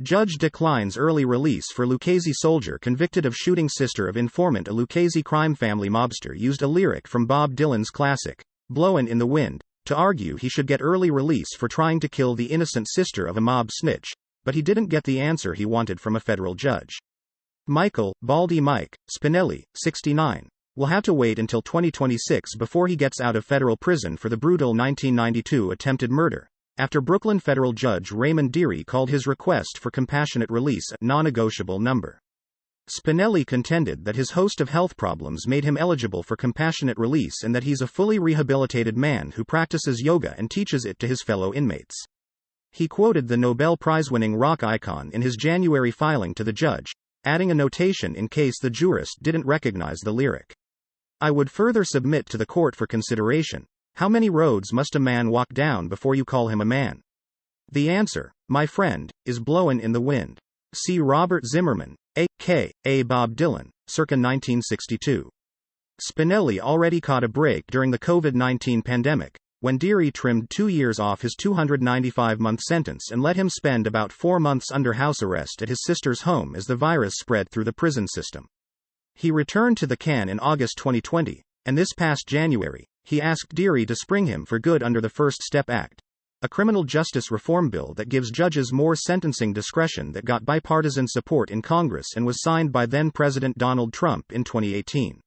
Judge declines early release for Lucchese soldier convicted of shooting sister of informant. A Lucchese crime family mobster used a lyric from Bob Dylan's classic, "Blowin' in the Wind," to argue he should get early release for trying to kill the innocent sister of a mob snitch, but he didn't get the answer he wanted from a federal judge. Michael, Baldy Mike, Spinelli, 69, will have to wait until 2026 before he gets out of federal prison for the brutal 1992 attempted murder, after Brooklyn federal judge Raymond Dearie called his request for compassionate release a non-negotiable number. Spinelli contended that his host of health problems made him eligible for compassionate release and that he's a fully rehabilitated man who practices yoga and teaches it to his fellow inmates. He quoted the Nobel Prize-winning rock icon in his January filing to the judge, adding a notation in case the jurist didn't recognize the lyric. "I would further submit to the court for consideration, how many roads must a man walk down before you call him a man? The answer, my friend, is blowin' in the wind." See Robert Zimmerman, a.k.a. Bob Dylan, circa 1962. Spinelli already caught a break during the COVID-19 pandemic, when Dearie trimmed 2 years off his 295-month sentence and let him spend about 4 months under house arrest at his sister's home as the virus spread through the prison system. He returned to the can in August 2020, and this past January, he asked Dearie to spring him for good under the First Step Act, a criminal justice reform bill that gives judges more sentencing discretion that got bipartisan support in Congress and was signed by then-President Donald Trump in 2018.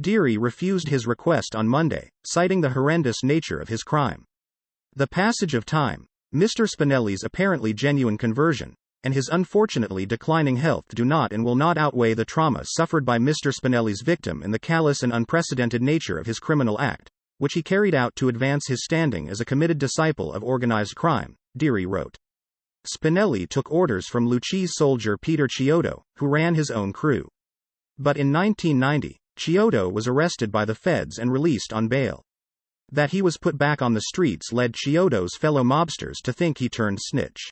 Dearie refused his request on Monday, citing the horrendous nature of his crime. The passage of time, Mr. Spinelli's apparently genuine conversion, and his unfortunately declining health do not and will not outweigh the trauma suffered by Mr. Spinelli's victim and the callous and unprecedented nature of his criminal act, which he carried out to advance his standing as a committed disciple of organized crime, Dearie wrote. Spinelli took orders from Lucchese soldier Peter Chiodo, who ran his own crew. But in 1990, Chiodo was arrested by the feds and released on bail. That he was put back on the streets led Chiodo's fellow mobsters to think he turned snitch.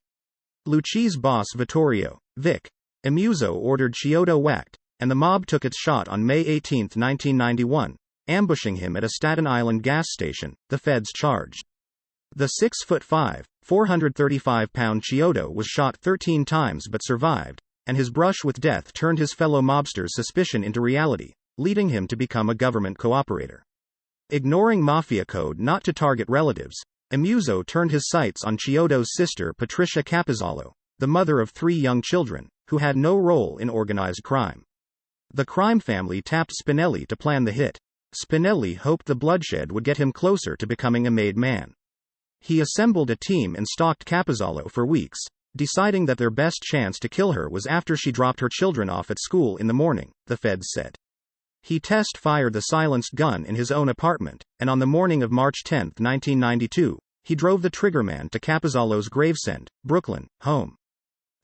Lucchese boss Vittorio, Vic, Emuzzo ordered Chiodo whacked, and the mob took its shot on May 18, 1991, ambushing him at a Staten Island gas station, the feds charged. The 6'5", 435-pound Chiodo was shot 13 times but survived, and his brush with death turned his fellow mobsters' suspicion into reality, leading him to become a government cooperator. Ignoring mafia code not to target relatives, Emuzzo turned his sights on Chiodo's sister Patricia Capozzalo, the mother of 3 young children, who had no role in organized crime. The crime family tapped Spinelli to plan the hit. Spinelli hoped the bloodshed would get him closer to becoming a made man. He assembled a team and stalked Capozzalo for weeks, deciding that their best chance to kill her was after she dropped her children off at school in the morning, the feds said. He test-fired the silenced gun in his own apartment, and on the morning of March 10, 1992, he drove the triggerman to Capozzalo's Gravesend, Brooklyn, home.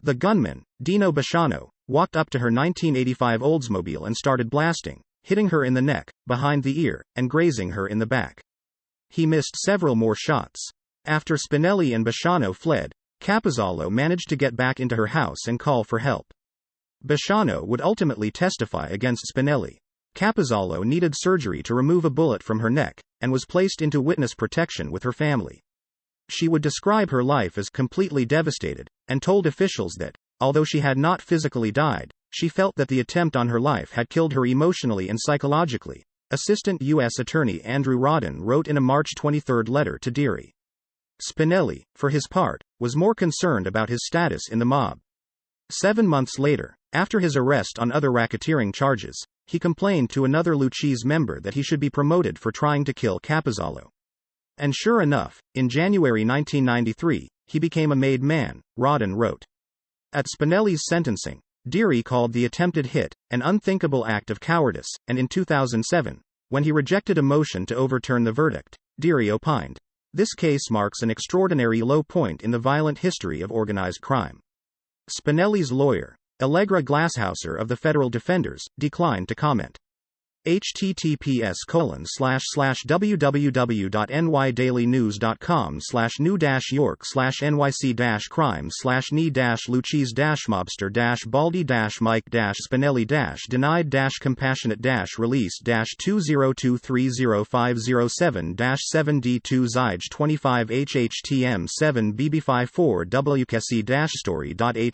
The gunman, Dino Bisciano, walked up to her 1985 Oldsmobile and started blasting, hitting her in the neck, behind the ear, and grazing her in the back. He missed several more shots. After Spinelli and Bisciano fled, Capozzalo managed to get back into her house and call for help. Bisciano would ultimately testify against Spinelli. Capozzalo needed surgery to remove a bullet from her neck, and was placed into witness protection with her family. She would describe her life as completely devastated, and told officials that, although she had not physically died, she felt that the attempt on her life had killed her emotionally and psychologically, Assistant U.S. Attorney Andrew Rodden wrote in a March 23 letter to Dearie. Spinelli, for his part, was more concerned about his status in the mob. 7 months later, after his arrest on other racketeering charges, he complained to another Lucchese member that he should be promoted for trying to kill Capozzalo. And sure enough, in January 1993, he became a made man, Rodden wrote. At Spinelli's sentencing, Dearie called the attempted hit an unthinkable act of cowardice, and in 2007, when he rejected a motion to overturn the verdict, Dearie opined, "This case marks an extraordinary low point in the violent history of organized crime." Spinelli's lawyer, Allegra Glasshouser of the Federal Defenders, declined to comment. https://www.nydailynewscom/new-york/NYC-crime/me-Lucchese-mobster-baldy-mike-spinelli-denied-compassionate-release-20230507-7bb54wkc-story.html